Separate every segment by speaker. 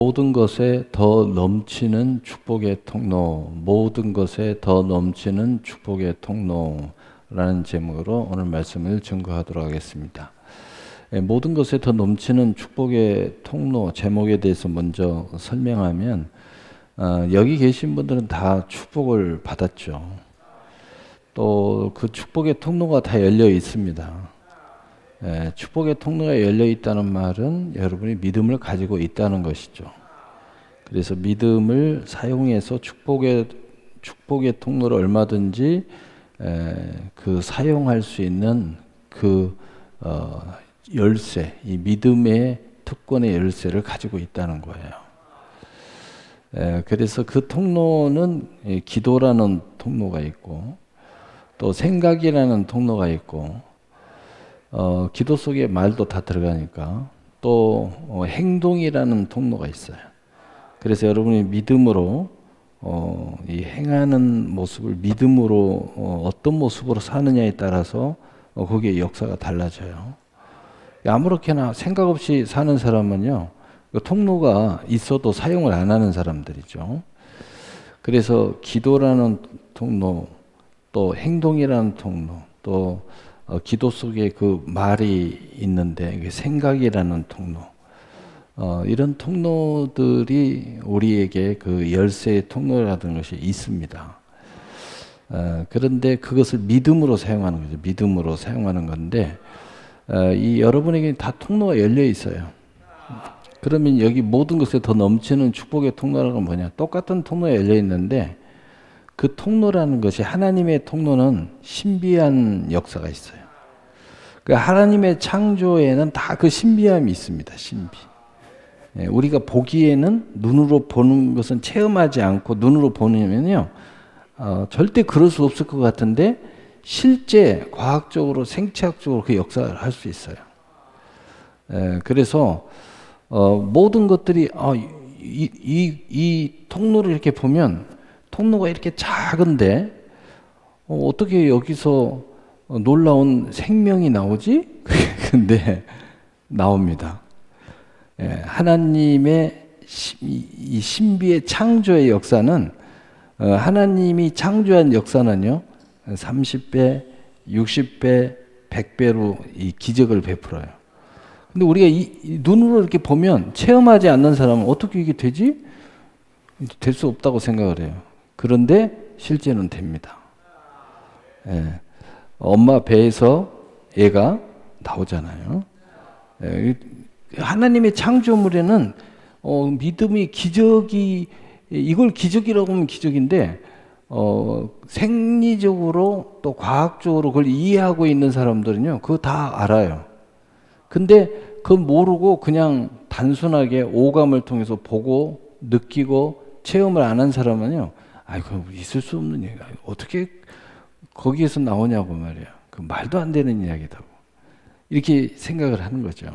Speaker 1: 모든 것에 더 넘치는 축복의 통로, 모든 것에 더 넘치는 축복의 통로라는 제목으로 오늘 말씀을 증거하도록 하겠습니다. 모든 것에 더 넘치는 축복의 통로 제목에 대해서 먼저 설명하면 여기 계신 분들은 다 축복을 받았죠. 또 그 축복의 통로가 다 열려 있습니다. 축복의 통로가 열려 있다는 말은 여러분이 믿음을 가지고 있다는 것이죠. 그래서 믿음을 사용해서 축복의 통로를 얼마든지 사용할 수 있는 열쇠, 이 믿음의 특권의 열쇠를 가지고 있다는 거예요. 그래서 그 통로는 기도라는 통로가 있고, 또 생각이라는 통로가 있고, 기도 속에 말도 다 들어가니까 또 행동이라는 통로가 있어요. 그래서 여러분이 믿음으로 이 행하는 모습을 믿음으로 어떤 모습으로 사느냐에 따라서 거기에 역사가 달라져요. 아무렇게나 생각 없이 사는 사람은요, 그 통로가 있어도 사용을 안 하는 사람들이죠. 그래서 기도라는 통로, 또 행동이라는 통로, 또 기도 속에 그 말이 있는데 생각이라는 통로, 이런 통로들이 우리에게 그 열쇠의 통로라는 것이 있습니다. 그런데 그것을 믿음으로 사용하는 거죠. 믿음으로 사용하는 건데 이 여러분에게 다 통로가 열려 있어요. 그러면 여기 모든 것에 더 넘치는 축복의 통로라는 건 뭐냐? 똑같은 통로에 열려 있는데 그 통로라는 것이, 하나님의 통로는 신비한 역사가 있어요. 그 하나님의 창조에는 다 그 신비함이 있습니다. 신비. 우리가 보기에는 눈으로 보는 것은 체험하지 않고 눈으로 보면요, 절대 그럴 수 없을 것 같은데 실제 과학적으로 생체학적으로 그 역사를 할 수 있어요. 그래서 모든 것들이 이 통로를 이렇게 보면 통로가 이렇게 작은데 어떻게 여기서 놀라운 생명이 나오지? 근데 나옵니다. 하나님의 이 신비의 창조의 역사는, 하나님이 창조한 역사는요, 30배, 60배, 100배로 이 기적을 베풀어요. 근데 우리가 이 눈으로 이렇게 보면 체험하지 않는 사람은 어떻게 이게 되지? 될 수 없다고 생각을 해요. 그런데 실제는 됩니다. 엄마 배에서 애가 나오잖아요. 하나님의 창조물에는 믿음이 기적이, 이걸 기적이라고 하면 기적인데 생리적으로 또 과학적으로 그걸 이해하고 있는 사람들은요, 그거 다 알아요. 근데 그거 모르고 그냥 단순하게 오감을 통해서 보고 느끼고 체험을 안 한 사람은요, 그거 있을 수 없는 얘기야. 어떻게 거기에서 나오냐고 말이야. 그 말도 안 되는 이야기다고. 이렇게 생각을 하는 거죠.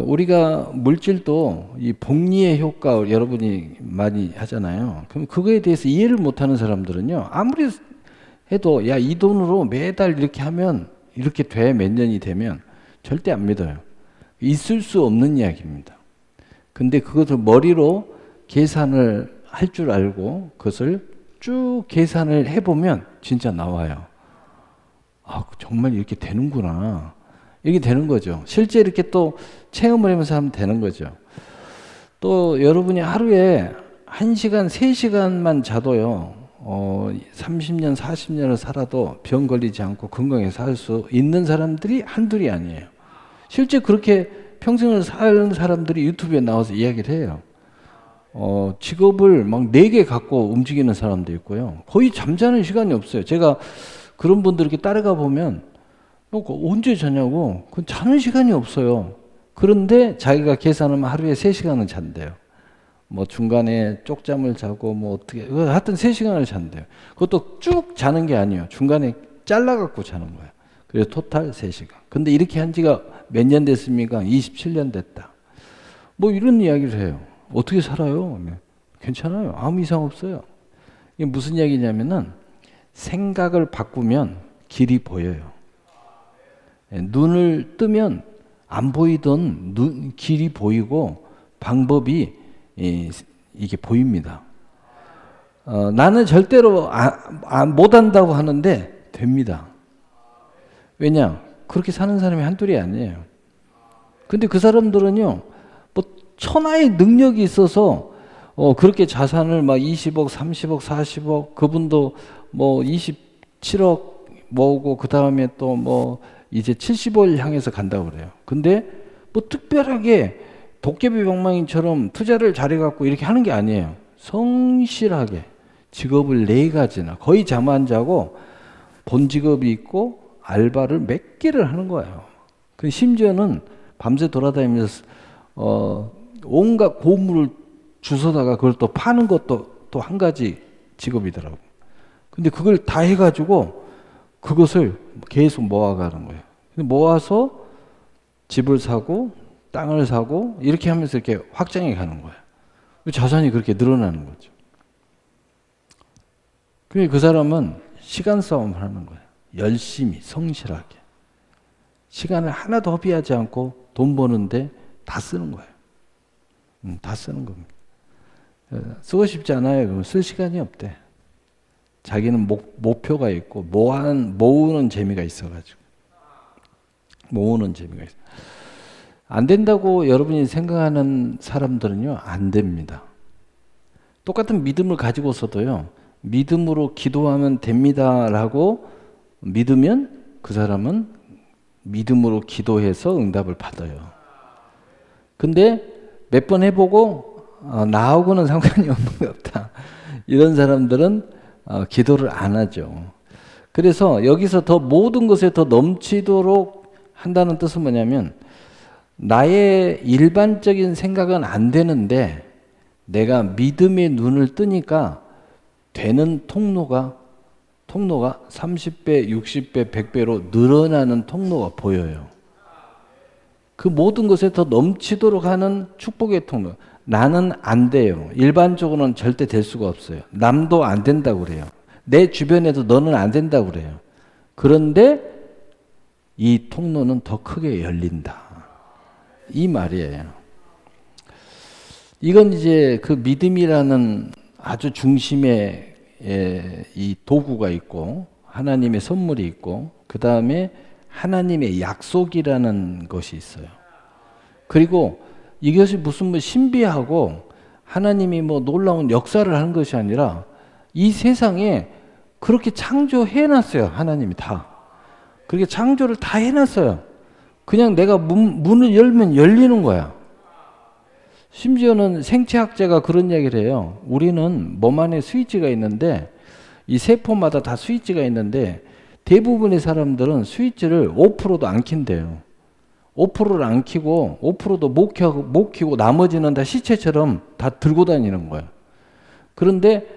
Speaker 1: 우리가 물질도 이 복리의 효과 여러분이 많이 하잖아요. 그럼 그거에 대해서 이해를 못하는 사람들은요, 아무리 해도 이 돈으로 매달 이렇게 하면 이렇게 돼, 몇 년이 되면 절대 안 믿어요. 있을 수 없는 이야기입니다. 근데 그것을 머리로 계산을 할 줄 알고 그것을 쭉 계산을 해보면 진짜 나와요. 정말 이렇게 되는구나. 이렇게 되는 거죠. 실제 이렇게 또 체험을 하면서 하면 되는 거죠. 또 여러분이 하루에 1시간, 3시간만 자도요, 30년, 40년을 살아도 병 걸리지 않고 건강하게 살 수 있는 사람들이 한둘이 아니에요. 실제 그렇게 평생을 사는 사람들이 유튜브에 나와서 이야기를 해요. 직업을 막 4개 갖고 움직이는 사람도 있고요. 거의 잠자는 시간이 없어요. 제가 그런 분들 이렇게 따라가 보면 언제 자냐고, 그건 자는 시간이 없어요. 그런데 자기가 계산하면 하루에 3시간은 잔대요. 뭐 중간에 쪽잠을 자고 뭐 어떻게, 하여튼 3시간을 잔대요. 그것도 쭉 자는 게 아니에요. 중간에 잘라갖고 자는 거예요. 그래서 토탈 3시간. 근데 이렇게 한 지가 몇 년 됐습니까? 27년 됐다. 뭐 이런 이야기를 해요. 어떻게 살아요? 괜찮아요. 아무 이상 없어요. 이게 무슨 이야기냐면은 생각을 바꾸면 길이 보여요. 눈을 뜨면 안 보이던 길이 보이고 방법이 이게 보입니다. 나는 절대로 못한다고 하는데 됩니다. 왜냐? 그렇게 사는 사람이 한둘이 아니에요. 근데 그 사람들은요, 뭐 천하의 능력이 있어서 그렇게 자산을 막 20억, 30억, 40억, 그분도 뭐 27억 모으고 그 다음에 또 뭐 이제 70억 향해서 간다고 그래요. 근데 뭐 특별하게 도깨비 방망이처럼 투자를 잘해갖고 이렇게 하는 게 아니에요. 성실하게 직업을 4가지나 거의 잠 안 자고 본 직업이 있고 알바를 몇 개를 하는 거예요. 그 심지어는 밤새 돌아다니면서 온갖 고물을 주워다가 그걸 또 파는 것도 또 한 가지 직업이더라고. 근데 그걸 다 해가지고 그것을 계속 모아가는 거예요. 모아서 집을 사고 땅을 사고 이렇게 하면서 이렇게 확장해 가는 거예요. 자산이 그렇게 늘어나는 거죠. 그 사람은 시간 싸움을 하는 거예요. 열심히 성실하게 시간을 하나도 허비하지 않고 돈 버는데 다 쓰는 거예요. 다 쓰는 겁니다. 쓰고 싶지 않아요. 그러면 쓸 시간이 없대. 자기는 목표가 있고 모으는 재미가 있어가지고 모으는 재미가 있어. 안 된다고 여러분이 생각하는 사람들은요, 안 됩니다. 똑같은 믿음을 가지고서도요, 믿음으로 기도하면 됩니다라고 믿으면 그 사람은 믿음으로 기도해서 응답을 받아요. 근데 몇 번 해보고 나하고는 상관이 없는 것 없다. 이런 사람들은 기도를 안 하죠. 그래서 여기서 더 모든 것에 더 넘치도록 한다는 뜻은 뭐냐면 나의 일반적인 생각은 안 되는데 내가 믿음의 눈을 뜨니까 되는 통로가 30배, 60배, 100배로 늘어나는 통로가 보여요. 그 모든 것에 더 넘치도록 하는 축복의 통로. 나는 안 돼요. 일반적으로는 절대 될 수가 없어요. 남도 안 된다고 그래요. 내 주변에도 너는 안 된다고 그래요. 그런데 이 통로는 더 크게 열린다. 이 말이에요. 이건 이제 그 믿음이라는 아주 중심에 이 도구가 있고 하나님의 선물이 있고 그 다음에 하나님의 약속이라는 것이 있어요. 그리고 이것이 무슨 뭐 신비하고 하나님이 뭐 놀라운 역사를 하는 것이 아니라 이 세상에 그렇게 창조해놨어요. 하나님이 다. 그렇게 창조를 다 해놨어요. 그냥 내가 문을 열면 열리는 거야. 심지어는 생체학자가 그런 얘기를 해요. 우리는 몸 안에 스위치가 있는데 이 세포마다 다 스위치가 있는데 대부분의 사람들은 스위치를 5%도 안 킨대요. 5%를 안 키고 5%도 못 키고 나머지는 다 시체처럼 다 들고 다니는 거예요. 그런데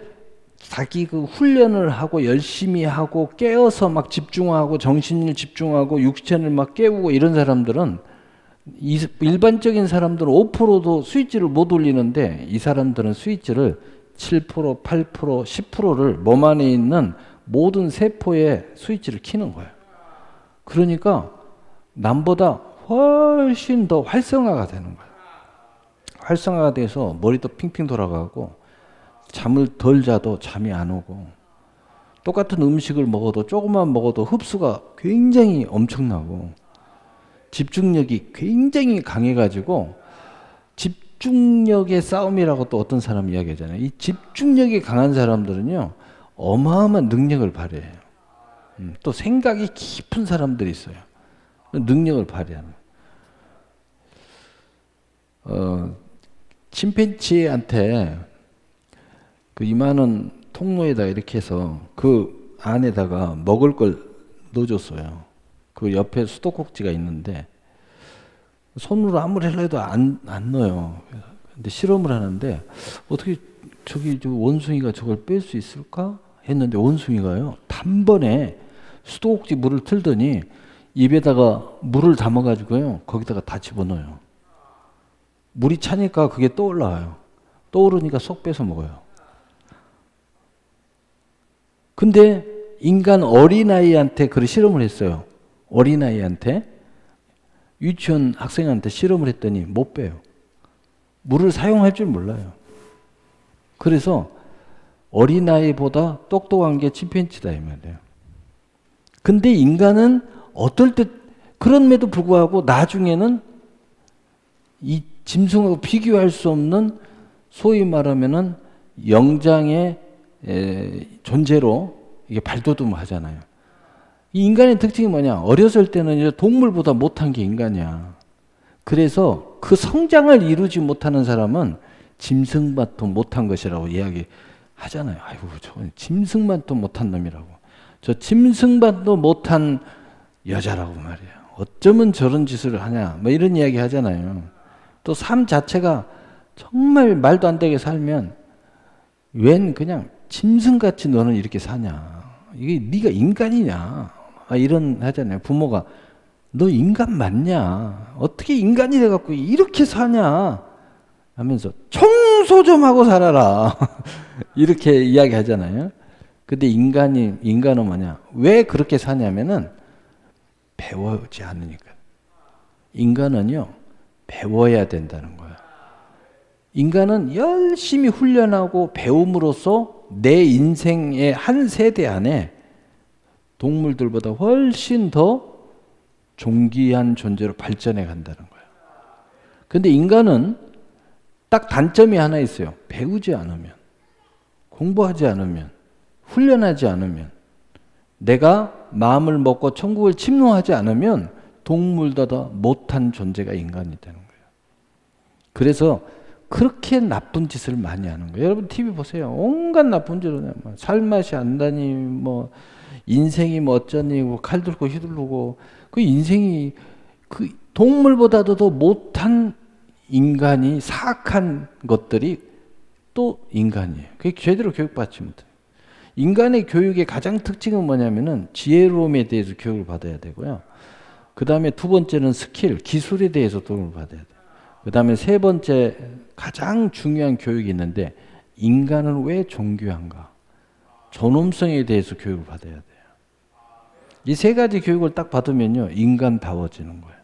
Speaker 1: 자기 그 훈련을 하고 열심히 하고 깨어서 막 집중하고 정신을 집중하고 육체를 막 깨우고 이런 사람들은 일반적인 사람들은 5%도 스위치를 못 올리는데 이 사람들은 스위치를 7%, 8%, 10%를 몸 안에 있는 모든 세포에 스위치를 켜는 거예요. 그러니까 남보다 훨씬 더 활성화가 되는 거예요. 활성화가 돼서 머리도 핑핑 돌아가고 잠을 덜 자도 잠이 안 오고 똑같은 음식을 먹어도 조금만 먹어도 흡수가 굉장히 엄청나고 집중력이 굉장히 강해가지고 집중력의 싸움이라고 또 어떤 사람이 이야기하잖아요. 이 집중력이 강한 사람들은요 어마어마한 능력을 발휘해요. 또 생각이 깊은 사람들이 있어요. 능력을 발휘하는. 침팬지한테 그 이만한 통로에다 이렇게 해서 그 안에다가 먹을 걸 넣어줬어요. 그 옆에 수도꼭지가 있는데 손으로 아무리 해도 안 넣어요. 근데 실험을 하는데 어떻게 저기 저 원숭이가 저걸 뺄 수 있을까 했는데 원숭이가요 단번에 수도꼭지 물을 틀더니 입에다가 물을 담아가지고요 거기다가 다 집어넣어요. 물이 차니까 그게 떠올라와요. 떠오르니까 쏙 빼서 먹어요. 근데 인간 어린아이한테 그런 실험을 했어요. 어린아이한테 유치원 학생한테 실험을 했더니 못 빼요. 물을 사용할 줄 몰라요. 그래서 어린아이보다 똑똑한 게 침팬지다 이 말이에요. 근데 인간은 어떨 때 그럼에도 불구하고 나중에는 이 짐승하고 비교할 수 없는 소위 말하면은 영장의 존재로 이게 발돋움하잖아요. 이 인간의 특징이 뭐냐? 어렸을 때는 이제 동물보다 못한 게 인간이야. 그래서 그 성장을 이루지 못하는 사람은 짐승만도 못한 것이라고 이야기하잖아요. 아이고, 저 짐승만도 못한 놈이라고. 저 짐승만도 못한 여자라고 말이에요. 어쩌면 저런 짓을 하냐? 뭐 이런 이야기 하잖아요. 또 삶 자체가 정말 말도 안 되게 살면 웬 그냥 짐승같이 너는 이렇게 사냐? 이게 네가 인간이냐? 이런 하잖아요. 부모가 너 인간 맞냐? 어떻게 인간이 돼갖고 이렇게 사냐? 하면서 청소 좀 하고 살아라. 이렇게 이야기하잖아요. 근데 인간은 뭐냐? 왜 그렇게 사냐면은 배우지 않으니까. 인간은요, 배워야 된다는 거예요. 인간은 열심히 훈련하고 배움으로써 내 인생의 한 세대 안에 동물들보다 훨씬 더 존귀한 존재로 발전해 간다는 거예요. 근데 인간은 딱 단점이 하나 있어요. 배우지 않으면, 공부하지 않으면, 훈련하지 않으면, 내가 마음을 먹고 천국을 침노하지 않으면 동물보다 못한 존재가 인간이 되는 거예요. 그래서 그렇게 나쁜 짓을 많이 하는 거예요. 여러분 TV 보세요. 온갖 나쁜 짓을 살맛이 안다니 뭐 인생이 뭐 어쩌니 뭐 칼 들고 휘두르고 그 인생이 그 동물보다도 더 못한 인간이 사악한 것들이 또 인간이에요. 그게 제대로 교육받지 못해요. 인간의 교육의 가장 특징은 뭐냐면은 지혜로움에 대해서 교육을 받아야 되고요. 그 다음에 두 번째는 스킬, 기술에 대해서 도움을 받아야 돼요. 그 다음에 세 번째 가장 중요한 교육이 있는데 인간은 왜 존귀한가? 존엄성에 대해서 교육을 받아야 돼요. 이 세 가지 교육을 딱 받으면요. 인간다워지는 거예요.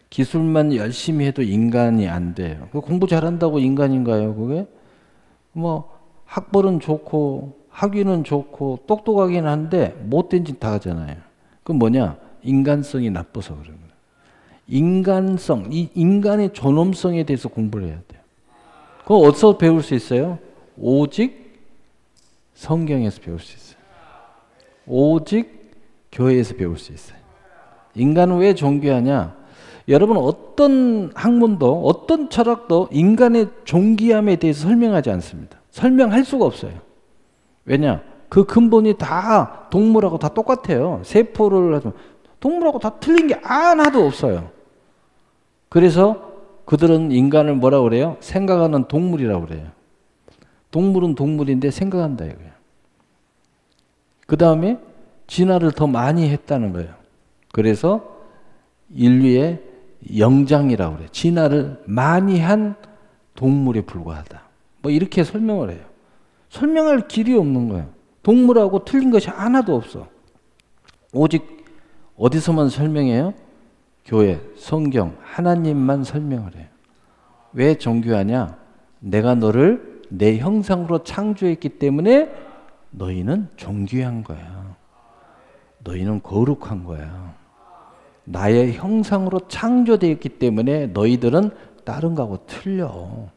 Speaker 1: 기술만 열심히 해도 인간이 안 돼요. 공부 잘한다고 인간인가요? 그게? 뭐 학벌은 좋고 학위는 좋고 똑똑하긴 한데 못된 짓 다 하잖아요. 그건 뭐냐? 인간성이 나빠서 그런 거예요. 인간성, 이 인간의 존엄성에 대해서 공부를 해야 돼요. 그거 어디서 배울 수 있어요? 오직 성경에서 배울 수 있어요. 오직 교회에서 배울 수 있어요. 인간은 왜 존귀하냐? 여러분 어떤 학문도 어떤 철학도 인간의 존귀함에 대해서 설명하지 않습니다. 설명할 수가 없어요. 왜냐? 그 근본이 다 동물하고 다 똑같아요. 세포를 하면 동물하고 다 틀린 게 하나도 없어요. 그래서 그들은 인간을 뭐라고 그래요? 생각하는 동물이라고 그래요. 동물은 동물인데 생각한다 이거예요. 그 다음에 진화를 더 많이 했다는 거예요. 그래서 인류의 영장이라고 그래요. 진화를 많이 한 동물에 불과하다. 뭐 이렇게 설명을 해요. 설명할 길이 없는 거예요. 동물하고 틀린 것이 하나도 없어. 오직 어디서만 설명해요? 교회, 성경, 하나님만 설명을 해요. 왜 존귀하냐? 내가 너를 내 형상으로 창조했기 때문에 너희는 존귀한 거야. 너희는 거룩한 거야. 나의 형상으로 창조되었기 때문에 너희들은 다른 거하고 틀려.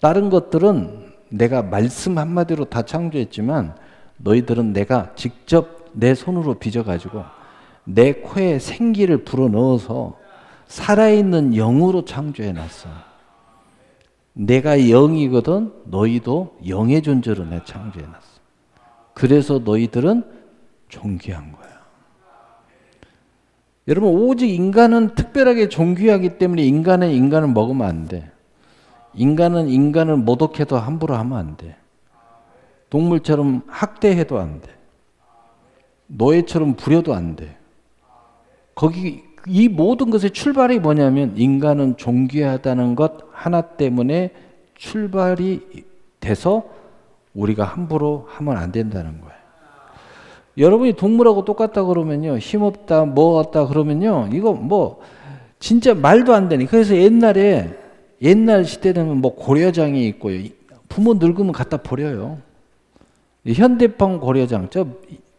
Speaker 1: 다른 것들은 내가 말씀 한마디로 다 창조했지만 너희들은 내가 직접 내 손으로 빚어가지고 내 코에 생기를 불어넣어서 살아있는 영으로 창조해놨어. 내가 영이거든 너희도 영의 존재로 내가 창조해놨어. 그래서 너희들은 존귀한 거야. 여러분 오직 인간은 특별하게 존귀하기 때문에 인간을 먹으면 안 돼. 인간은 인간을 모독해도 함부로 하면 안 돼. 동물처럼 학대해도 안 돼. 노예처럼 부려도 안 돼. 거기 이 모든 것의 출발이 뭐냐면 인간은 존귀하다는 것 하나 때문에 출발이 돼서 우리가 함부로 하면 안 된다는 거예요. 여러분이 동물하고 똑같다 그러면요. 힘없다 뭐 없다 그러면요. 이거 뭐 진짜 말도 안 되니. 그래서 옛날에 옛날 시대 되면 뭐 고려장이 있고요. 부모 늙으면 갖다 버려요. 현대판 고려장, 저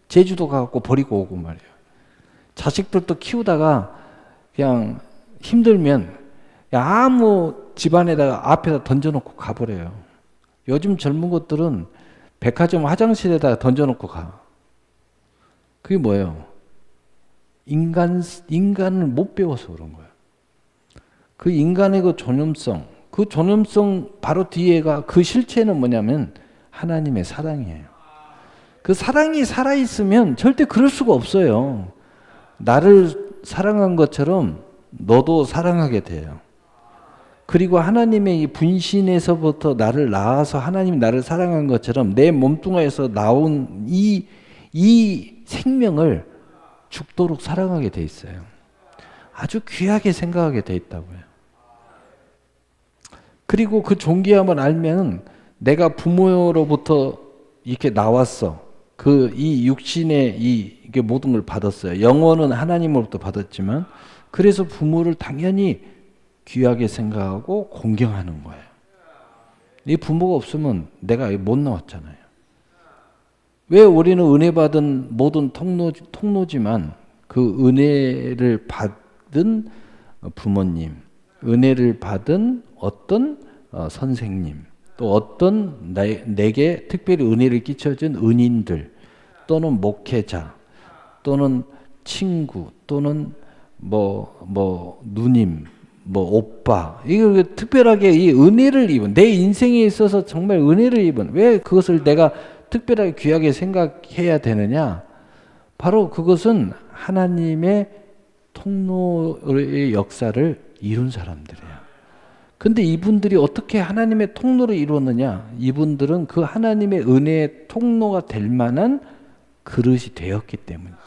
Speaker 1: 제주도 가갖고 버리고 오고 말이에요. 자식들도 키우다가 그냥 힘들면 아무 집안에다가 앞에다 던져놓고 가버려요. 요즘 젊은 것들은 백화점 화장실에다가 던져놓고 가. 그게 뭐예요? 인간을 못 배워서 그런 거예요. 그 인간의 그 존엄성 바로 뒤에가 그 실체는 뭐냐면 하나님의 사랑이에요. 그 사랑이 살아있으면 절대 그럴 수가 없어요. 나를 사랑한 것처럼 너도 사랑하게 돼요. 그리고 하나님의 이 분신에서부터 나를 낳아서 하나님이 나를 사랑한 것처럼 내 몸뚱아리에서 나온 이 생명을 죽도록 사랑하게 돼 있어요. 아주 귀하게 생각하게 돼 있다고요. 그리고 그 존귀함을 알면 내가 부모로부터 이렇게 나왔어. 이 육신의 이게 모든 걸 받았어요. 영혼은 하나님으로부터 받았지만 그래서 부모를 당연히 귀하게 생각하고 공경하는 거예요. 이 부모가 없으면 내가 못 나왔잖아요. 왜 우리는 은혜 받은 모든 통로지만 그 은혜를 받은 부모님, 은혜를 받은 어떤 선생님, 또 어떤 내게 특별히 은혜를 끼쳐준 은인들, 또는 목회자, 또는 친구, 또는 누님, 오빠, 이거 특별하게 이 은혜를 입은, 내 인생에 있어서 정말 은혜를 입은, 왜 그것을 내가 특별하게 귀하게 생각해야 되느냐? 바로 그것은 하나님의 통로의 역사를 이룬 사람들이에요. 근데 이분들이 어떻게 하나님의 통로를 이루었느냐? 이분들은 그 하나님의 은혜의 통로가 될 만한 그릇이 되었기 때문이죠.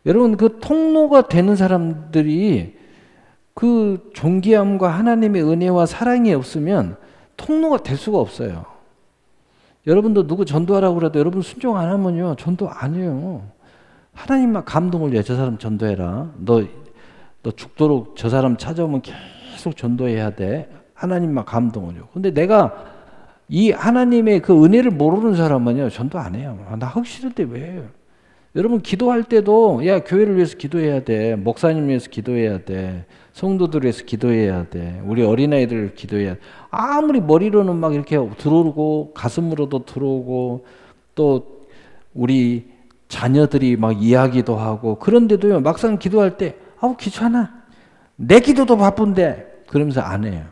Speaker 1: 여러분, 그 통로가 되는 사람들이 그 존귀함과 하나님의 은혜와 사랑이 없으면 통로가 될 수가 없어요. 여러분도 누구 전도하라고 그래도 여러분 순종 안 하면요, 전도 안 해요. 하나님만 감동을 줘. 저 사람 전도해라. 너 죽도록 저 사람 찾아오면 계속 전도해야 돼. 하나님만 감동을 줘. 근데 내가 이 하나님의 그 은혜를 모르는 사람은요, 전도 안 해요. 나 하기 싫은데 왜? 여러분 기도할 때도 야 교회를 위해서 기도해야 돼. 목사님 위해서 기도해야 돼. 성도들 위해서 기도해야 돼. 우리 어린아이들 기도해야 돼. 아무리 머리로는 막 이렇게 들어오고 가슴으로도 들어오고 또 우리 자녀들이 막 이야기도 하고 그런데도요 막상 기도할 때 아우 귀찮아. 내 기도도 바쁜데 그러면서 안 해요.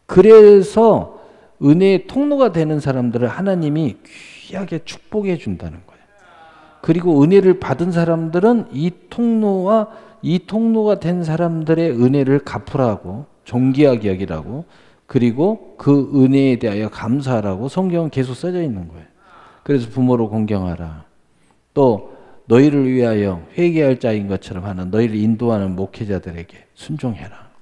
Speaker 1: 그래서 은혜의 통로가 되는 사람들을 하나님이 귀하게 축복해 준다는 거예요. 그리고 은혜를 받은 사람들은 이 통로가 된 사람들의 은혜를 갚으라고 존귀하게 여기라고 그리고 그 은혜에 대하여 감사하라고 성경은 계속 써져 있는 거예요. 그래서 부모를 공경하라. 또 너희를 위하여 회개할 자인 것처럼 하는 너희를 인도하는 목회자들에게 순종해라.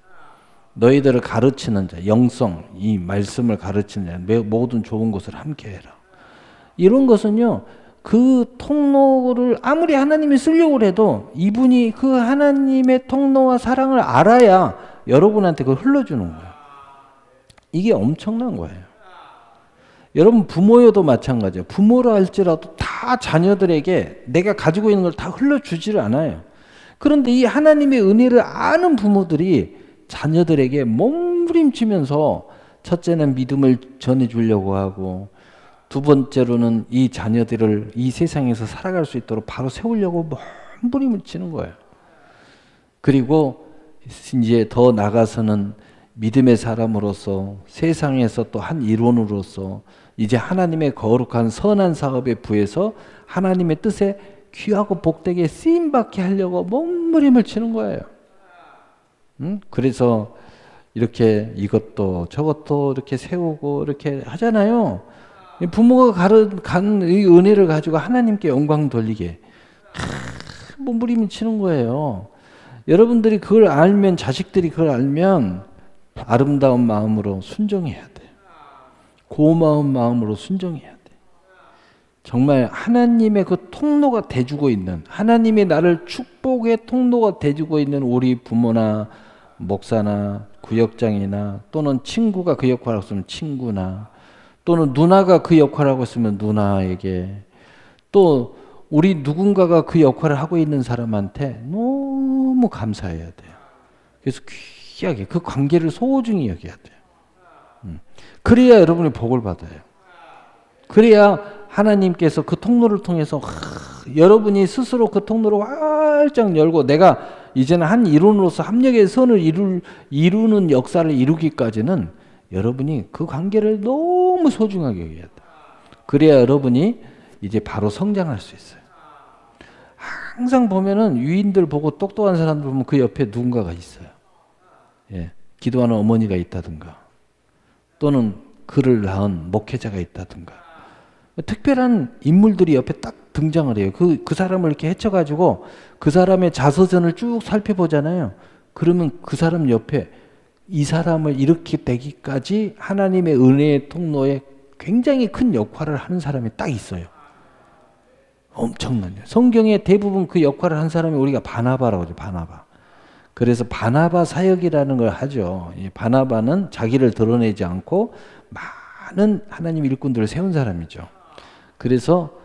Speaker 1: 너희들을 가르치는 자, 영성, 이 말씀을 가르치는 자, 모든 좋은 것을 함께해라. 이런 것은요. 그 통로를 아무리 하나님이 쓰려고 해도 이분이 그 하나님의 통로와 사랑을 알아야 여러분한테 그걸 흘러주는 거예요. 이게 엄청난 거예요. 여러분 부모여도 마찬가지예요. 부모라 할지라도 다 자녀들에게 내가 가지고 있는 걸 다 흘려주지를 않아요. 그런데 이 하나님의 은혜를 아는 부모들이 자녀들에게 몸부림치면서 첫째는 믿음을 전해주려고 하고 두 번째로는 이 자녀들을 이 세상에서 살아갈 수 있도록 바로 세우려고 몸부림을 치는 거예요. 그리고 이제 더 나가서는 믿음의 사람으로서 세상에서 또 한 일원으로서 이제 하나님의 거룩한 선한 사업에 부해서 하나님의 뜻에 귀하고 복되게 쓰임받게 하려고 몸부림을 치는 거예요. 그래서 이렇게 이것도 저것도 이렇게 세우고 이렇게 하잖아요. 부모가 간 이 은혜를 가지고 하나님께 영광 돌리게 몸부림을 치는 거예요. 여러분들이 그걸 알면 자식들이 그걸 알면 아름다운 마음으로 순종해야 돼. 고마운 마음으로 순종해야 돼. 정말 하나님의 그 통로가 돼주고 있는 하나님이 나를 축복의 통로가 돼주고 있는 우리 부모나 목사나 구역장이나 또는 친구가 그 역할을 하고 있으면 친구나 또는 누나가 그 역할을 하고 있으면 누나에게 또 우리 누군가가 그 역할을 하고 있는 사람한테 너무 감사해야 돼요. 그래서 귀하게 그 관계를 소중히 여겨야 돼요. 그래야 여러분이 복을 받아요. 그래야 하나님께서 그 통로를 통해서 여러분이 스스로 그 통로를 활짝 열고 내가 이제는 한 일원으로서 합력의 선을 이루는 역사를 이루기까지는 여러분이 그 관계를 너무 소중하게 여겨야 돼요. 그래야 여러분이 이제 바로 성장할 수 있어요. 항상 보면은 유인들 보고 똑똑한 사람들 보면 그 옆에 누군가가 있어요. 예, 기도하는 어머니가 있다든가 또는 그를 낳은 목회자가 있다든가 특별한 인물들이 옆에 딱 등장을 해요. 그 사람을 이렇게 헤쳐가지고 그 사람의 자서전을 쭉 살펴보잖아요. 그러면 그 사람 옆에 이 사람을 이렇게 되기까지 하나님의 은혜의 통로에 굉장히 큰 역할을 하는 사람이 딱 있어요. 엄청나요. 성경에 대부분 그 역할을 한 사람이 우리가 바나바라고 하죠. 바나바. 그래서 바나바 사역이라는 걸 하죠. 이 바나바는 자기를 드러내지 않고 많은 하나님 일꾼들을 세운 사람이죠. 그래서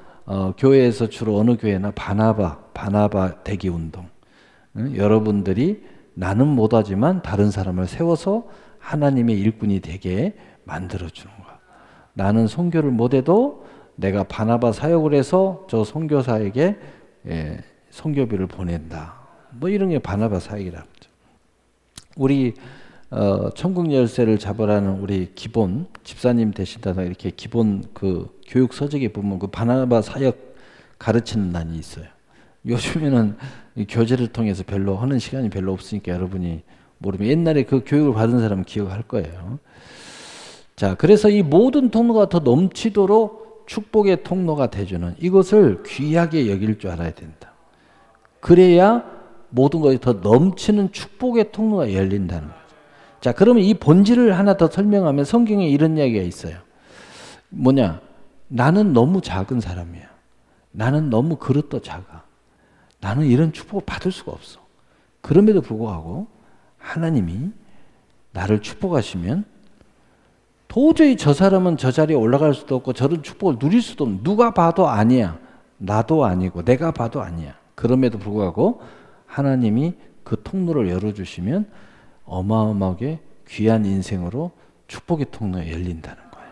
Speaker 1: 교회에서 주로 어느 교회나 바나바 대기 운동. 여러분들이 나는 못하지만 다른 사람을 세워서 하나님의 일꾼이 되게 만들어주는 거야. 나는 선교를 못해도 내가 바나바 사역을 해서 저 선교사에게 선교비를 보낸다. 뭐 이런 게 바나바 사역이라고 하죠. 우리 천국 열쇠를 잡으라는 우리 기본 집사님 되신다고 이렇게 기본 그 교육 서적에 보면 그 바나바 사역 가르치는 난이 있어요. 요즘에는 교재를 통해서 별로 하는 시간이 별로 없으니까 여러분이 모르면 옛날에 그 교육을 받은 사람은 기억할 거예요. 자, 그래서 이 모든 통로가 더 넘치도록 축복의 통로가 돼주는 이것을 귀하게 여길 줄 알아야 된다. 그래야 모든 것이 더 넘치는 축복의 통로가 열린다는 거죠. 자, 그러면 이 본질을 하나 더 설명하면 성경에 이런 이야기가 있어요. 뭐냐? 나는 너무 작은 사람이야. 나는 너무 그릇도 작아. 나는 이런 축복을 받을 수가 없어. 그럼에도 불구하고 하나님이 나를 축복하시면 도저히 저 사람은 저 자리에 올라갈 수도 없고 저런 축복을 누릴 수도 없는 누가 봐도 아니야. 나도 아니고 내가 봐도 아니야. 그럼에도 불구하고 하나님이 그 통로를 열어주시면 어마어마하게 귀한 인생으로 축복의 통로에 열린다는 거예요.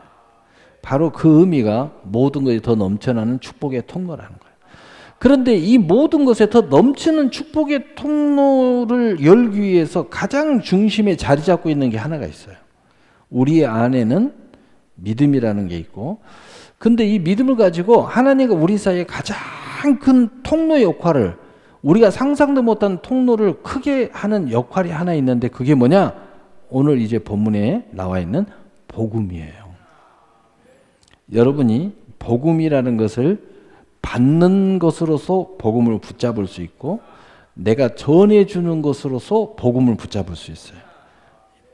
Speaker 1: 바로 그 의미가 모든 것이 더 넘쳐나는 축복의 통로라는 거예요. 그런데 이 모든 것에 더 넘치는 축복의 통로를 열기 위해서 가장 중심에 자리 잡고 있는 게 하나가 있어요. 우리 안에는 믿음이라는 게 있고, 근데 이 믿음을 가지고 하나님과 우리 사이에 가장 큰 통로 역할을 우리가 상상도 못한 통로를 크게 하는 역할이 하나 있는데 그게 뭐냐? 오늘 이제 본문에 나와 있는 복음이에요. 여러분이 복음이라는 것을 받는 것으로서 복음을 붙잡을 수 있고 내가 전해주는 것으로서 복음을 붙잡을 수 있어요.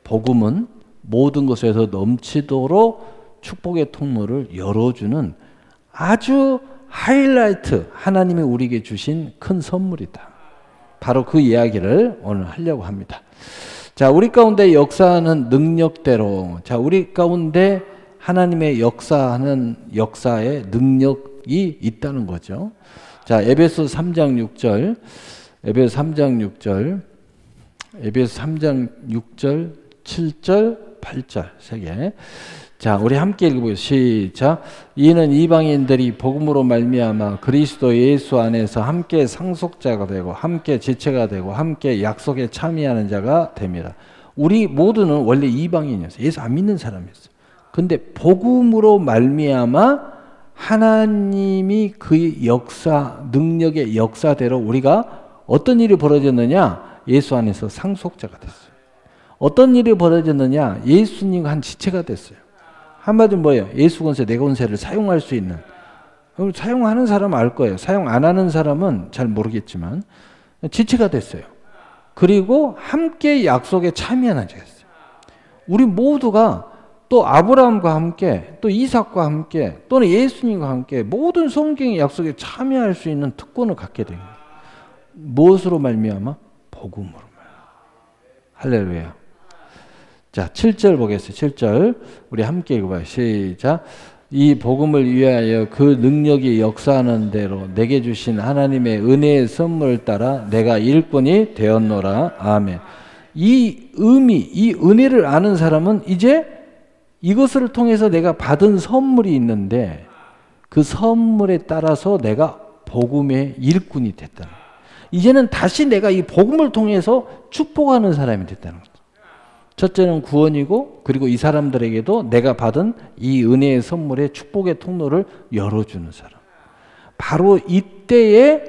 Speaker 1: 복음은 모든 것에서 넘치도록 축복의 통로를 열어주는 아주 하이라이트, 하나님이 우리에게 주신 큰 선물이다. 바로 그 이야기를 오늘 하려고 합니다. 자, 우리 가운데 역사하는 능력대로, 자, 우리 가운데 하나님의 역사하는 역사의 능력이 있다는 거죠. 자, 에베소 3장 6절, 에베소 3장 6절, 에베소 3장 6절, 7절, 8절 세 개. 자, 우리 함께 읽어보겠습니다. 시작. 이는 이방인들이 복음으로 말미암아 그리스도 예수 안에서 함께 상속자가 되고 함께 지체가 되고 함께 약속에 참여하는 자가 됩니다. 우리 모두는 원래 이방인이었어요. 예수 안 믿는 사람이었어요. 근데 복음으로 말미암아 하나님이 그 역사, 능력의 역사대로 우리가 어떤 일이 벌어졌느냐? 예수 안에서 상속자가 됐어요. 어떤 일이 벌어졌느냐? 예수님과 한 지체가 됐어요. 한마디로 뭐예요? 예수 권세, 내 권세를 사용할 수 있는. 그럼 사용하는 사람은 알 거예요. 사용 안 하는 사람은 잘 모르겠지만 지체가 됐어요. 그리고 함께 약속에 참여하는 자가 됐어요. 우리 모두가 또 아브라함과 함께 또 이삭과 함께 또는 예수님과 함께 모든 성경의 약속에 참여할 수 있는 특권을 갖게 됩니다. 무엇으로 말미암아? 복음으로 말미암아. 할렐루야. 자, 7절 보겠습니다. 7절 우리 함께 읽어봐요. 시작. 이 복음을 위하여 그 능력이 역사하는 대로 내게 주신 하나님의 은혜의 선물을 따라 내가 일꾼이 되었노라. 아멘. 이 은혜를 아는 사람은 이제 이것을 통해서 내가 받은 선물이 있는데 그 선물에 따라서 내가 복음의 일꾼이 됐다. 이제는 다시 내가 이 복음을 통해서 축복하는 사람이 됐다는 거죠. 첫째는 구원이고, 그리고 이 사람들에게도 내가 받은 이 은혜의 선물의 축복의 통로를 열어주는 사람. 바로 이때에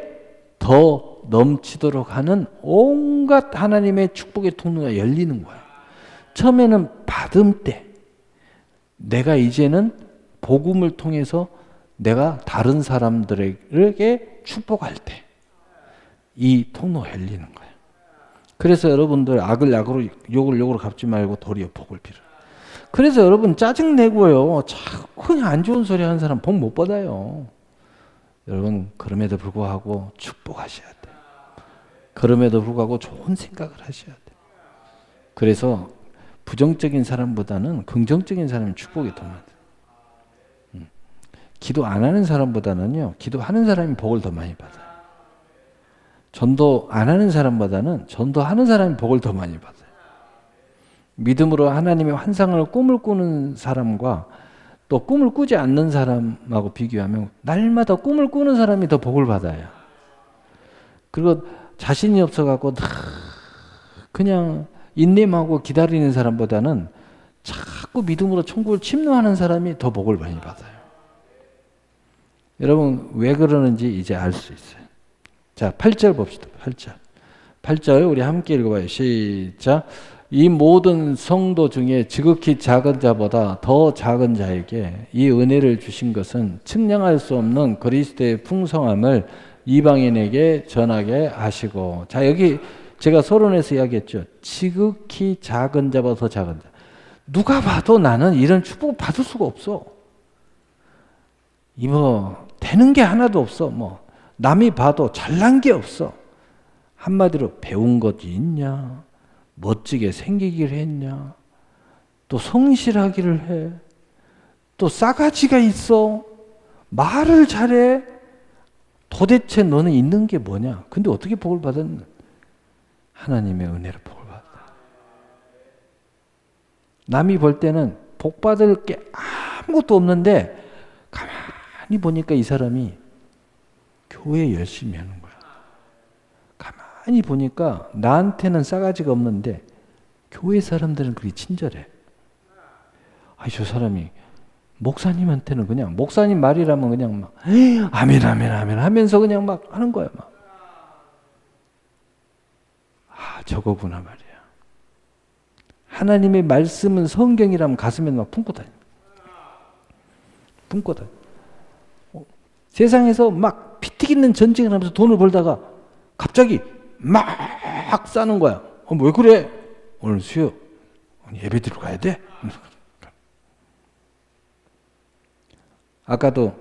Speaker 1: 더 넘치도록 하는 온갖 하나님의 축복의 통로가 열리는 거예요. 처음에는 받음 때, 내가 이제는 복음을 통해서 내가 다른 사람들에게 축복할 때, 이 통로가 열리는 거예요. 그래서 여러분들 악을 악으로 욕을 욕으로 갚지 말고 도리어 복을 빌어. 그래서 여러분 짜증내고요, 자꾸 그냥 안 좋은 소리 하는 사람 복 못 받아요. 여러분 그럼에도 불구하고 축복하셔야 돼요. 그럼에도 불구하고 좋은 생각을 하셔야 돼요. 그래서 부정적인 사람보다는 긍정적인 사람이 축복이 더 많아요. 기도 안 하는 사람보다는요, 기도하는 사람이 복을 더 많이 받아요. 전도 안 하는 사람보다는 전도하는 사람이 복을 더 많이 받아요. 믿음으로 하나님의 환상을 꿈을 꾸는 사람과 또 꿈을 꾸지 않는 사람하고 비교하면 날마다 꿈을 꾸는 사람이 더 복을 받아요. 그리고 자신이 없어갖고 그냥 인내하고 기다리는 사람보다는 자꾸 믿음으로 천국을 침노하는 사람이 더 복을 많이 받아요. 여러분 왜 그러는지 이제 알 수 있어요. 자, 8절 봅시다. 8절 우리 함께 읽어봐요. 시작. 이 모든 성도 중에 지극히 작은 자보다 더 작은 자에게 이 은혜를 주신 것은 측량할 수 없는 그리스도의 풍성함을 이방인에게 전하게 하시고. 자, 여기 제가 서론에서 이야기했죠. 지극히 작은 자보다 더 작은 자. 누가 봐도 나는 이런 축복 받을 수가 없어. 되는 게 하나도 없어. 남이 봐도 잘난 게 없어. 한마디로 배운 것이 있냐, 멋지게 생기기를 했냐, 또 성실하기를 해, 또 싸가지가 있어, 말을 잘해. 도대체 너는 있는 게 뭐냐? 근데 어떻게 복을 받았나? 하나님의 은혜로 복을 받았다. 남이 볼 때는 복 받을 게 아무것도 없는데 가만히 보니까 이 사람이 교회 열심히 하는 거야. 가만히 보니까 나한테는 싸가지가 없는데 교회 사람들은 그리 친절해. 저 사람이 목사님한테는 그냥 목사님 말이라면 그냥 막 아멘 아멘 아멘 하면서 그냥 막 하는 거야. 저거구나 말이야. 하나님의 말씀은 성경이라면 가슴에 막 품고 다녀. 세상에서 막 피 튀기는 전쟁을 하면서 돈을 벌다가 갑자기 막 싸는 거야. 왜 그래? 오늘 수요. 예배 드리러 가야 돼? 아까도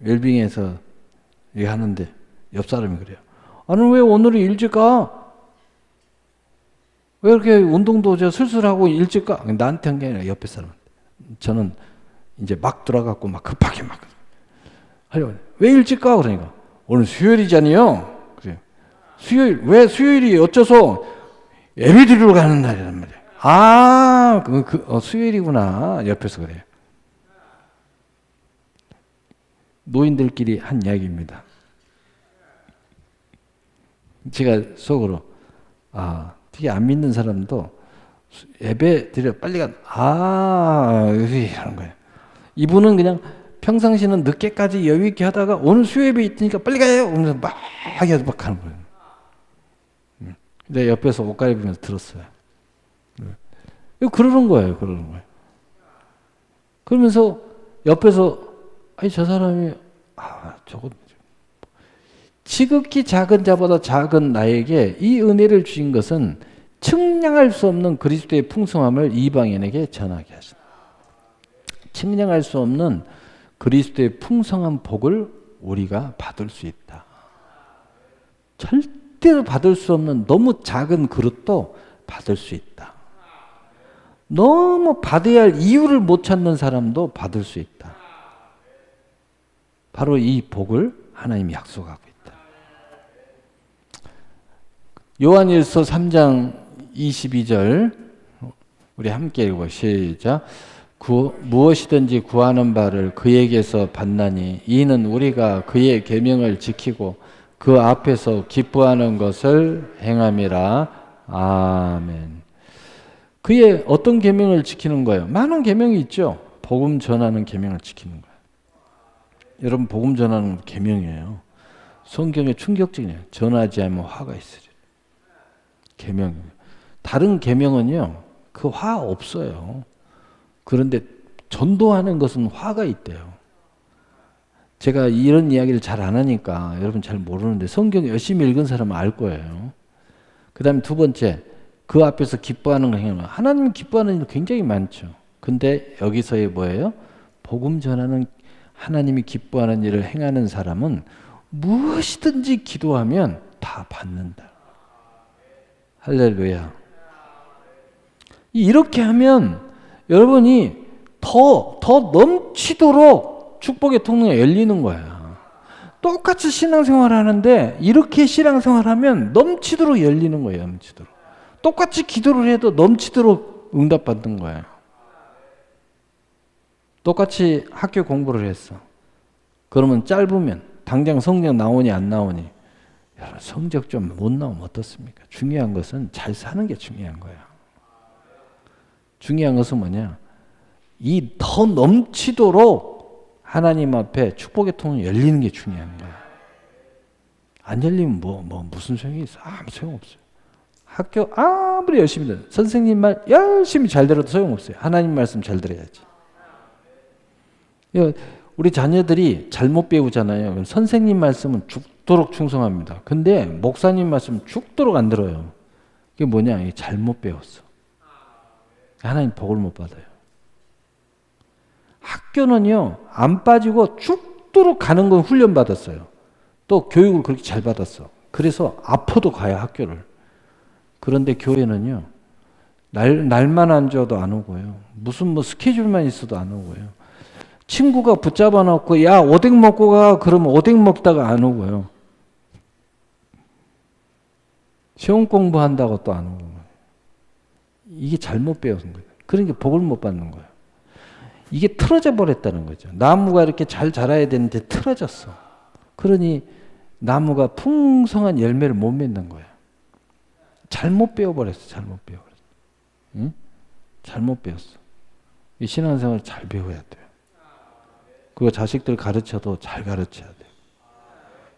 Speaker 1: 웰빙에서 얘기하는데 옆 사람이 그래요. 나는 왜 오늘은 일찍 가? 왜 이렇게 운동도 슬슬하고 일찍 가? 나한테 한 게 아니라 옆에 사람. 저는 이제 막 들어가고 막 급하게 막 하려고. 왜 일찍 가? 그러니까 오늘 수요일이잖아요. 그래요. 왜 수요일이 어째서 예배 드리러 가는 날이란 말이야. 수요일이구나. 옆에서 그래요. 노인들끼리 한 이야기입니다. 제가 속으로 되게 안 믿는 사람도 예배 드려 빨리 이러는 거예요. 이분은 그냥 평상시는 늦게까지 여유 있게 하다가 오늘 수요예배 있으니까 빨리 가요. 그러면서 막 하는 거예요. 근데 옆에서 옷 갈아입으면서 들었어요. 그러는 거예요. 그러면서 옆에서 저 사람이 저거 지극히 작은 자보다 작은 나에게 이 은혜를 주신 것은 측량할 수 없는 그리스도의 풍성함을 이방인에게 전하게 하신다. 측량할 수 없는 그리스도의 풍성한 복을 우리가 받을 수 있다. 절대로 받을 수 없는 너무 작은 그릇도 받을 수 있다. 너무 받아야 할 이유를 못 찾는 사람도 받을 수 있다. 바로 이 복을 하나님이 약속하고 있다. 요한일서 3장 22절 우리 함께 읽어 시작. 무엇이든지 구하는 바를 그에게서 받나니 이는 우리가 그의 계명을 지키고 그 앞에서 기뻐하는 것을 행함이라. 아멘. 그의 어떤 계명을 지키는 거예요? 많은 계명이 있죠. 복음 전하는 계명을 지키는 거예요. 여러분 복음 전하는 계명이에요. 성경에 충격적이에요. 전하지 않으면 화가 있으리. 계명이에요. 다른 계명은요. 그 화 없어요. 그런데 전도하는 것은 화가 있대요. 제가 이런 이야기를 잘 안 하니까 여러분 잘 모르는데 성경 열심히 읽은 사람은 알 거예요. 그 다음에 두 번째, 그 앞에서 기뻐하는 거 행하는 거. 하나님 기뻐하는 일 굉장히 많죠. 근데 여기서의 뭐예요? 복음 전하는 하나님이 기뻐하는 일을 행하는 사람은 무엇이든지 기도하면 다 받는다. 할렐루야. 이렇게 하면 여러분이 더 넘치도록 축복의 통로가 열리는 거야. 똑같이 신앙생활 하는데 이렇게 신앙생활하면 넘치도록 열리는 거예요. 넘치도록. 똑같이 기도를 해도 넘치도록 응답받는 거예요. 똑같이 학교 공부를 했어. 그러면 짧으면 당장 성적 나오니 안 나오니 여러분 성적 좀 못 나오면 어떻습니까? 중요한 것은 잘 사는 게 중요한 거야. 중요한 것은 뭐냐? 이 더 넘치도록 하나님 앞에 축복의 통이 열리는 게 중요한 거야. 안 열리면 무슨 소용이 있어? 아무 소용없어요. 학교 아무리 열심히 들어 선생님 말 열심히 잘 들어도 소용없어요. 하나님 말씀 잘 들어야지. 우리 자녀들이 잘못 배우잖아요. 그럼 선생님 말씀은 죽도록 충성합니다. 근데 목사님 말씀 죽도록 안 들어요. 이게 뭐냐? 이게 잘못 배웠어. 하나님 복을 못 받아요. 학교는요, 안 빠지고 죽도록 가는 건 훈련 받았어요. 또 교육을 그렇게 잘 받았어. 그래서 아파도 가요, 학교를. 그런데 교회는요, 날만 안 줘도 안 오고요. 무슨 스케줄만 있어도 안 오고요. 친구가 붙잡아 놓고, 야, 오뎅 먹고 가. 그러면 오뎅 먹다가 안 오고요. 시험 공부한다고 또 안 오고. 이게 잘못 배운 거예요. 그러니까 복을 못 받는 거예요. 이게 틀어져 버렸다는 거죠. 나무가 이렇게 잘 자라야 되는데 틀어졌어. 그러니 나무가 풍성한 열매를 못 맺는 거예요. 잘못 배워버렸어. 잘못 배워버렸어. 응? 잘못 배웠어. 이 신앙생활을 잘 배워야 돼요. 그거 자식들 가르쳐도 잘 가르쳐야 돼요.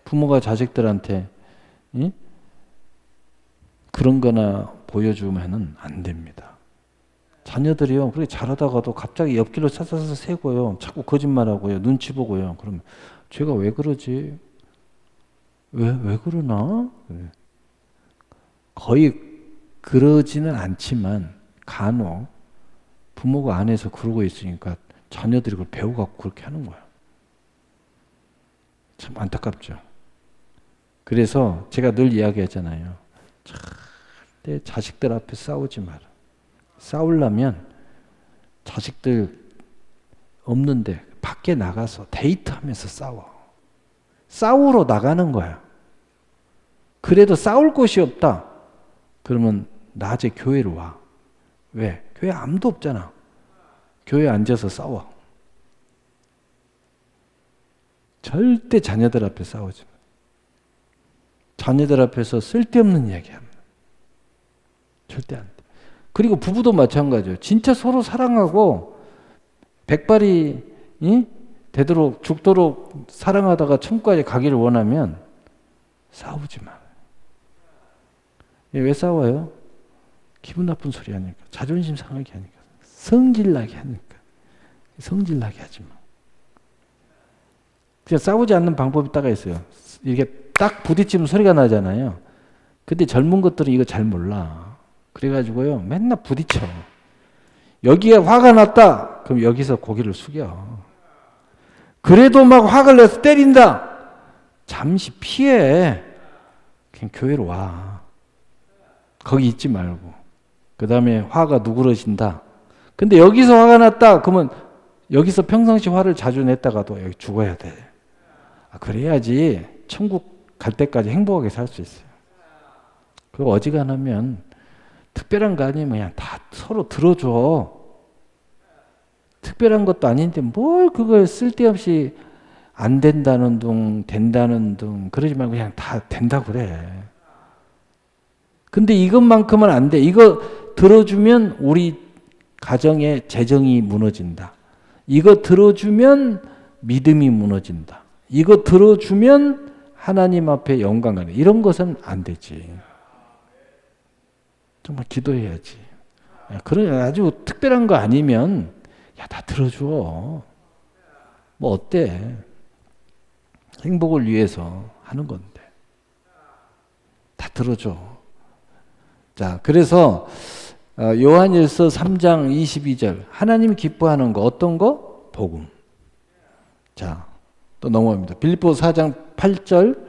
Speaker 1: 부모가 자식들한테 응? 그런 거나 보여주면은 안 됩니다. 자녀들이요, 그렇게 잘하다가도 갑자기 옆길로 차차차 새고요. 자꾸 거짓말하고요. 눈치 보고요. 그러면 쟤가 왜 그러지? 왜 그러나? 그래. 거의 그러지는 않지만 간혹 부모가 안에서 그러고 있으니까 자녀들이 그걸 배워갖고 그렇게 하는 거야. 참 안타깝죠. 그래서 제가 늘 이야기하잖아요. 절대 자식들 앞에 싸우지 마라. 싸우려면 자식들 없는데 밖에 나가서 데이트하면서 싸워. 싸우러 나가는 거야. 그래도 싸울 곳이 없다. 그러면 낮에 교회로 와. 왜? 교회 아무도 없잖아. 교회에 앉아서 싸워. 절대 자녀들 앞에 싸우지 마. 자녀들 앞에서 쓸데없는 이야기 합니다. 절대 안 돼. 그리고 부부도 마찬가지예요. 진짜 서로 사랑하고 백발이 되도록 죽도록 사랑하다가 천국까지 가기를 원하면 싸우지 마. 왜 싸워요? 기분 나쁜 소리 하니까. 자존심 상하게 하니까. 성질나게 하니까. 성질나게 하지 마. 그냥 싸우지 않는 방법이 따가 있어요. 이게 딱 부딪히면 소리가 나잖아요. 근데 젊은 것들은 이거 잘 몰라. 그래가지고요, 맨날 부딪혀. 여기에 화가 났다. 그럼 여기서 고개를 숙여. 그래도 막 화를 내서 때린다. 잠시 피해. 그냥 교회로 와. 거기 있지 말고. 그 다음에 화가 누그러진다. 근데 여기서 화가 났다. 그러면 여기서 평상시 화를 자주 냈다가도 여기 죽어야 돼. 그래야지 천국 갈 때까지 행복하게 살 수 있어요. 그리고 어지간하면 특별한 거 아니면 그냥 다 서로 들어줘. 특별한 것도 아닌데 뭘 그걸 쓸데없이 안 된다는 둥, 된다는 둥, 그러지 말고 그냥 다 된다고 그래. 근데 이것만큼은 안 돼. 이거 들어주면 우리 가정의 재정이 무너진다. 이거 들어주면 믿음이 무너진다. 이거 들어주면 하나님 앞에 영광 가는. 이런 것은 안 되지. 정말 기도해야지. 그런 아주 특별한 거 아니면 야, 다 들어줘. 뭐 어때? 행복을 위해서 하는 건데. 다 들어줘. 자, 그래서 요한일서 3장 22절 하나님 기뻐하는 거 어떤 거? 복음. 자, 또 넘어갑니다. 빌립보 4장 8절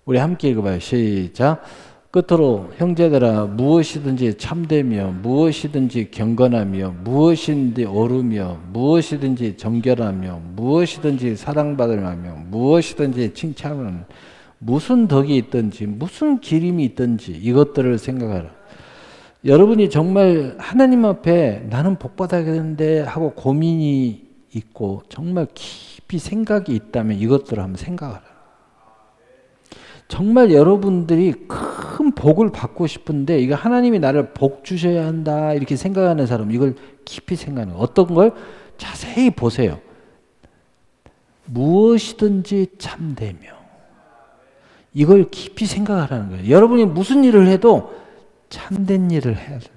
Speaker 1: 우리 함께 읽어봐요. 시작. 끝으로 형제들아 무엇이든지 참되며 무엇이든지 경건하며 무엇이든지 옳으며 무엇이든지 정결하며 무엇이든지 사랑받을 만하며 무엇이든지 칭찬하는 무슨 덕이 있든지 무슨 기림이 있든지 이것들을 생각하라. 여러분이 정말 하나님 앞에 나는 복 받아야겠는데 하고 고민이 있고 정말 깊이 생각이 있다면 이것들을 한번 생각하라. 정말 여러분들이 큰 복을 받고 싶은데 이거 하나님이 나를 복 주셔야 한다 이렇게 생각하는 사람 이걸 깊이 생각하는 거예요. 어떤 걸 자세히 보세요. 무엇이든지 참되며 이걸 깊이 생각하라는 거예요. 여러분이 무슨 일을 해도 참된 일을 해야 돼요.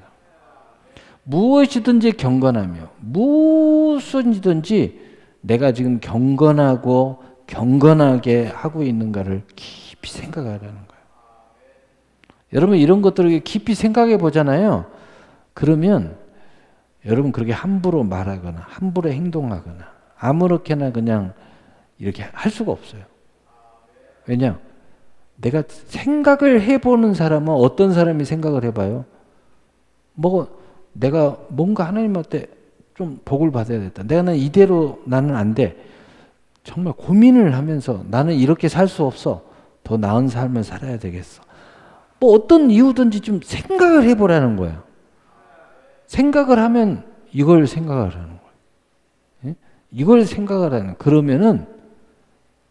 Speaker 1: 무엇이든지 경건하며 무엇이든지 내가 지금 경건하고 경건하게 하고 있는가를 깊이 생각하라는 거예요. 여러분 이런 것들을 깊이 생각해 보잖아요. 그러면 여러분 그렇게 함부로 말하거나 함부로 행동하거나 아무렇게나 그냥 이렇게 할 수가 없어요. 왜냐? 내가 생각을 해보는 사람은 어떤 사람이 생각을 해봐요? 뭐 내가 뭔가 하나님한테 좀 복을 받아야 겠다. 내가 이대로 나는 안 돼. 정말 고민을 하면서 나는 이렇게 살 수 없어. 더 나은 삶을 살아야 되겠어. 뭐 어떤 이유든지 좀 생각을 해보라는 거야. 생각을 하면 이걸 생각하라는 거야. 예? 이걸 생각하라는 거야. 그러면은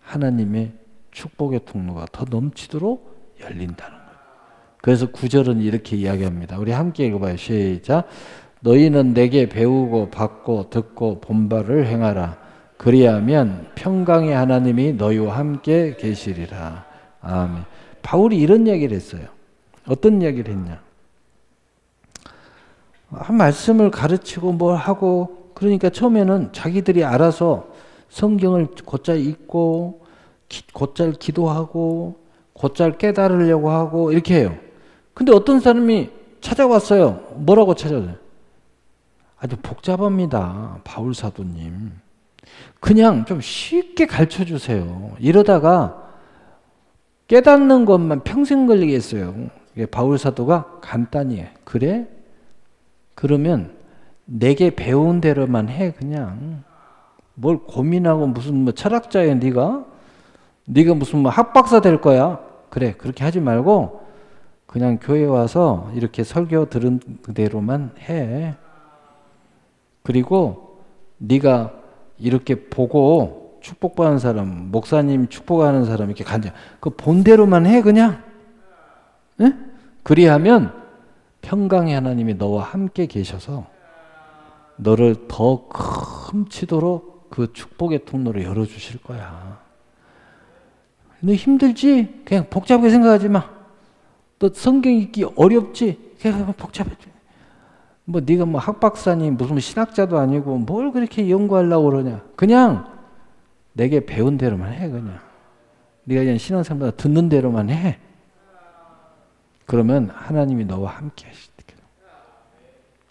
Speaker 1: 하나님의 축복의 통로가 더 넘치도록 열린다는 거예요. 그래서 9절은 이렇게 이야기합니다. 우리 함께 읽어봐요. 시작. 너희는 내게 배우고 받고 듣고 본 바를 행하라. 그리하면 평강의 하나님이 너희와 함께 계시리라. 아멘. 바울이 이런 이야기를 했어요. 어떤 이야기를 했냐? 한 말씀을 가르치고 뭘 하고 그러니까 처음에는 자기들이 알아서 성경을 곧잘 읽고 곧잘 기도하고 곧잘 깨달으려고 하고 이렇게 해요. 근데 어떤 사람이 찾아왔어요. 뭐라고 찾아와요? 아주 복잡합니다. 바울 사도님. 그냥 좀 쉽게 가르쳐 주세요. 이러다가 깨닫는 것만 평생 걸리겠어요. 바울 사도가 간단히 해. 그래? 그러면 내게 배운 대로만 해. 그냥 뭘 고민하고 무슨 뭐 철학자야 네가 무슨 뭐 학박사 될 거야. 그래 그렇게 하지 말고 그냥 교회 와서 이렇게 설교 들은 그대로만 해. 그리고 네가 이렇게 보고 축복받는 사람, 목사님 축복하는 사람 이렇게 간다. 그 본대로만 해 그냥. 네? 그리하면 평강의 하나님이 너와 함께 계셔서 너를 더 큼치도록 그 축복의 통로를 열어주실 거야. 너 힘들지? 그냥 복잡하게 생각하지 마. 너 성경 읽기 어렵지? 그냥 복잡하지. 뭐 네가 뭐 학박사니 무슨 신학자도 아니고 뭘 그렇게 연구하려고 그러냐. 그냥 내게 배운 대로만 해 그냥. 네가 그냥 신앙생활 듣는 대로만 해. 그러면 하나님이 너와 함께 하시니까.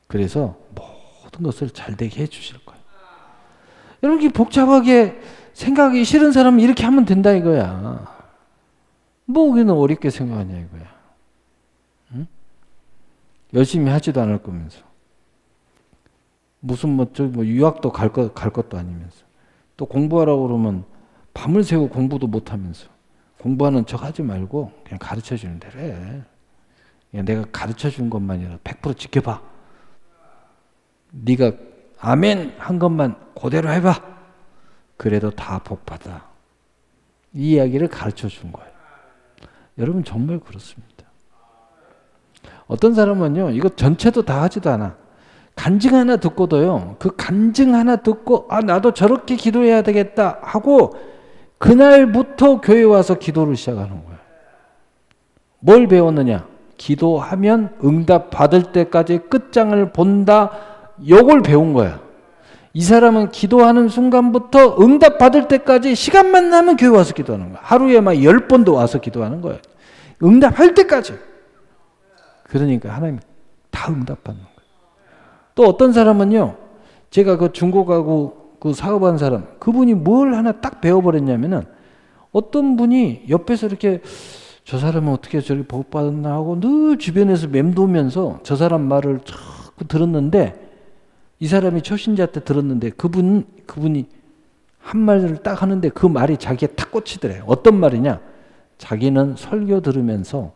Speaker 1: 그래서 모든 것을 잘 되게 해 주실 거예요. 이렇게 복잡하게 생각하기 싫은 사람은 이렇게 하면 된다 이거야. 뭐 우리는 어렵게 생각하냐 이거야. 응? 열심히 하지도 않을 거면서. 무슨 뭐 유학도 갈 것도 아니면서. 또 공부하라고 그러면 밤을 새고 공부도 못 하면서. 공부하는 척 하지 말고 그냥 가르쳐 주는 대로 해. 그냥 내가 가르쳐 준 것만이라도 100% 지켜봐. 네가 아멘 한 것만 그대로 해봐. 그래도 다 복받아. 이 이야기를 가르쳐 준 거예요. 여러분 정말 그렇습니다. 어떤 사람은요, 이거 전체도 다 하지도 않아. 간증 하나 듣고도요, 그 간증 하나 듣고, 아, 나도 저렇게 기도해야 되겠다 하고, 그날부터 교회 와서 기도를 시작하는 거예요. 뭘 배웠느냐? 기도하면 응답 받을 때까지 끝장을 본다. 요걸 배운 거야. 이 사람은 기도하는 순간부터 응답 받을 때까지 시간만 나면 교회 와서 기도하는 거야. 하루에 막 10번도 와서 기도하는 거야. 응답할 때까지. 그러니까 하나님 다 응답받는 거예요. 또 어떤 사람은요, 제가 그 중고가구 그 사업한 사람, 그분이 뭘 하나 딱 배워버렸냐면은, 어떤 분이 옆에서 이렇게 저 사람은 어떻게 저렇게 복받았나 하고 늘 주변에서 맴도면서 저 사람 말을 자꾸 들었는데, 이 사람이 초신자 때 들었는데 그분이 한 말을 딱 하는데 그 말이 자기에 탁 꽂히더래요. 어떤 말이냐? 자기는 설교 들으면서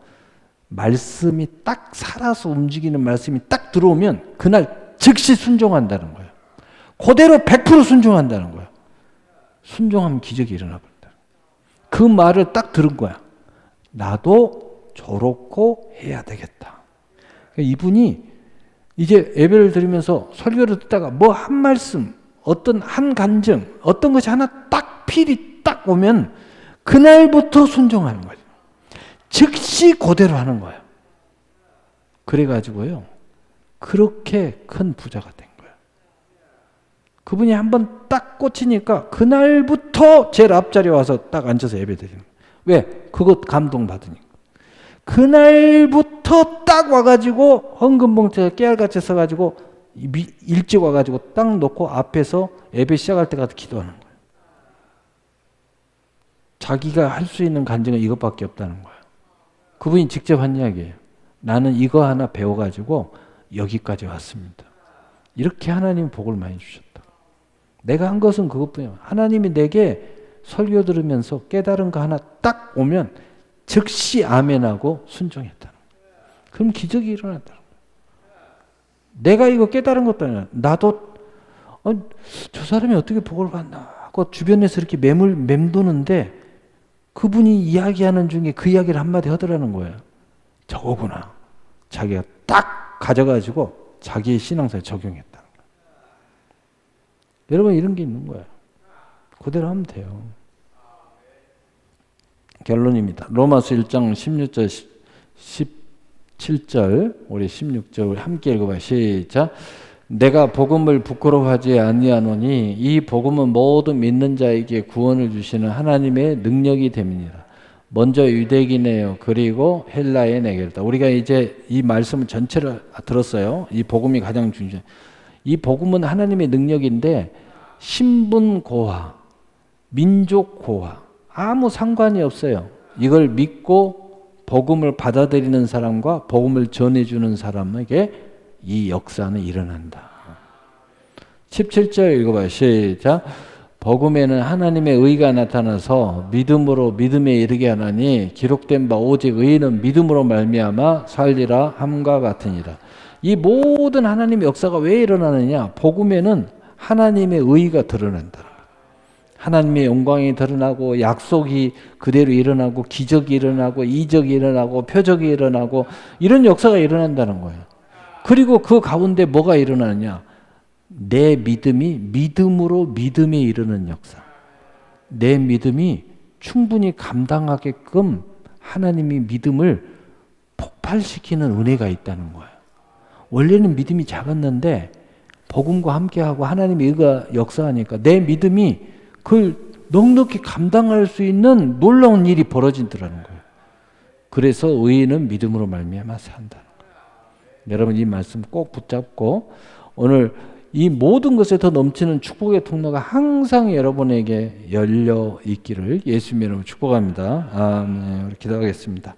Speaker 1: 말씀이 딱 살아서 움직이는 말씀이 딱 들어오면 그날 즉시 순종한다는 거예요. 그대로 100% 순종한다는 거예요. 순종하면 기적이 일어나 버린다. 그 말을 딱 들은 거야. 나도 저렇고 해야 되겠다. 그러니까 이분이 이제 예배를 드리면서 설교를 듣다가 뭐 한 말씀, 어떤 한 간증, 어떤 것이 하나 딱 필이 딱 오면 그날부터 순종하는 거예요. 즉시 그대로 하는 거예요. 그래가지고요, 그렇게 큰 부자가 된 거예요. 그분이 한번 딱 꽂히니까 그날부터 제일 앞자리에 와서 딱 앉아서 예배 드리는 거예요. 왜? 그것 감동받으니까. 그날부터 딱 와가지고 헌금봉투에 깨알같이 써가지고 일찍 와가지고 딱 놓고 앞에서 예배 시작할 때까지 기도하는 거예요. 자기가 할 수 있는 간증은 이것밖에 없다는 거예요. 그분이 직접 한 이야기예요. 나는 이거 하나 배워가지고 여기까지 왔습니다. 이렇게 하나님이 복을 많이 주셨다. 내가 한 것은 그것뿐이야. 하나님이 내게 설교 들으면서 깨달은 거 하나 딱 오면 즉시 아멘하고 순종했다는 거예요. 그럼 기적이 일어났다는 거예요. 내가 이거 깨달은 것도 아니라 나도 저 사람이 어떻게 복을 받나 하고 주변에서 이렇게 맴도는데 그분이 이야기하는 중에 그 이야기를 한마디 하더라는 거예요. 저거구나. 자기가 딱 가져가지고 자기의 신앙사에 적용했다는 거예요. 여러분 이런 게 있는 거예요. 그대로 하면 돼요. 결론입니다. 로마서 1장 16절 17절 우리 16절 우리 함께 읽어봐요. 시작. 내가 복음을 부끄러워하지 아니하노니 이 복음은 모든 믿는 자에게 구원을 주시는 하나님의 능력이 됨이니라. 먼저 유대인이에요. 그리고 헬라의 내게다. 우리가 이제 이 말씀을 전체를 들었어요. 이 복음이 가장 중요해요. 이 복음은 하나님의 능력인데 신분 고하, 민족 고하 아무 상관이 없어요. 이걸 믿고 복음을 받아들이는 사람과 복음을 전해주는 사람에게 이 역사는 일어난다. 17절 읽어봐요. 시작. 복음에는 하나님의 의가 나타나서 믿음으로 믿음에 이르게 하나니 기록된 바 오직 의인은 믿음으로 말미암아 살리라 함과 같으니라. 이 모든 하나님의 역사가 왜 일어나느냐? 복음에는 하나님의 의가 드러난다. 하나님의 영광이 드러나고 약속이 그대로 일어나고 기적이 일어나고 이적이 일어나고 표적이 일어나고 이런 역사가 일어난다는 거예요. 그리고 그 가운데 뭐가 일어나느냐? 내 믿음이 믿음으로 믿음에 이르는 역사. 내 믿음이 충분히 감당하게끔 하나님이 믿음을 폭발시키는 은혜가 있다는 거예요. 원래는 믿음이 작았는데 복음과 함께하고 하나님의 의가 역사하니까 내 믿음이 그걸 넉넉히 감당할 수 있는 놀라운 일이 벌어진다는 거예요. 그래서 의인은 믿음으로 말미암아 산다. 여러분 이 말씀 꼭 붙잡고 오늘 이 모든 것에 더 넘치는 축복의 통로가 항상 여러분에게 열려 있기를 예수님 이름으로 축복합니다. 아멘. 우리 기도하겠습니다.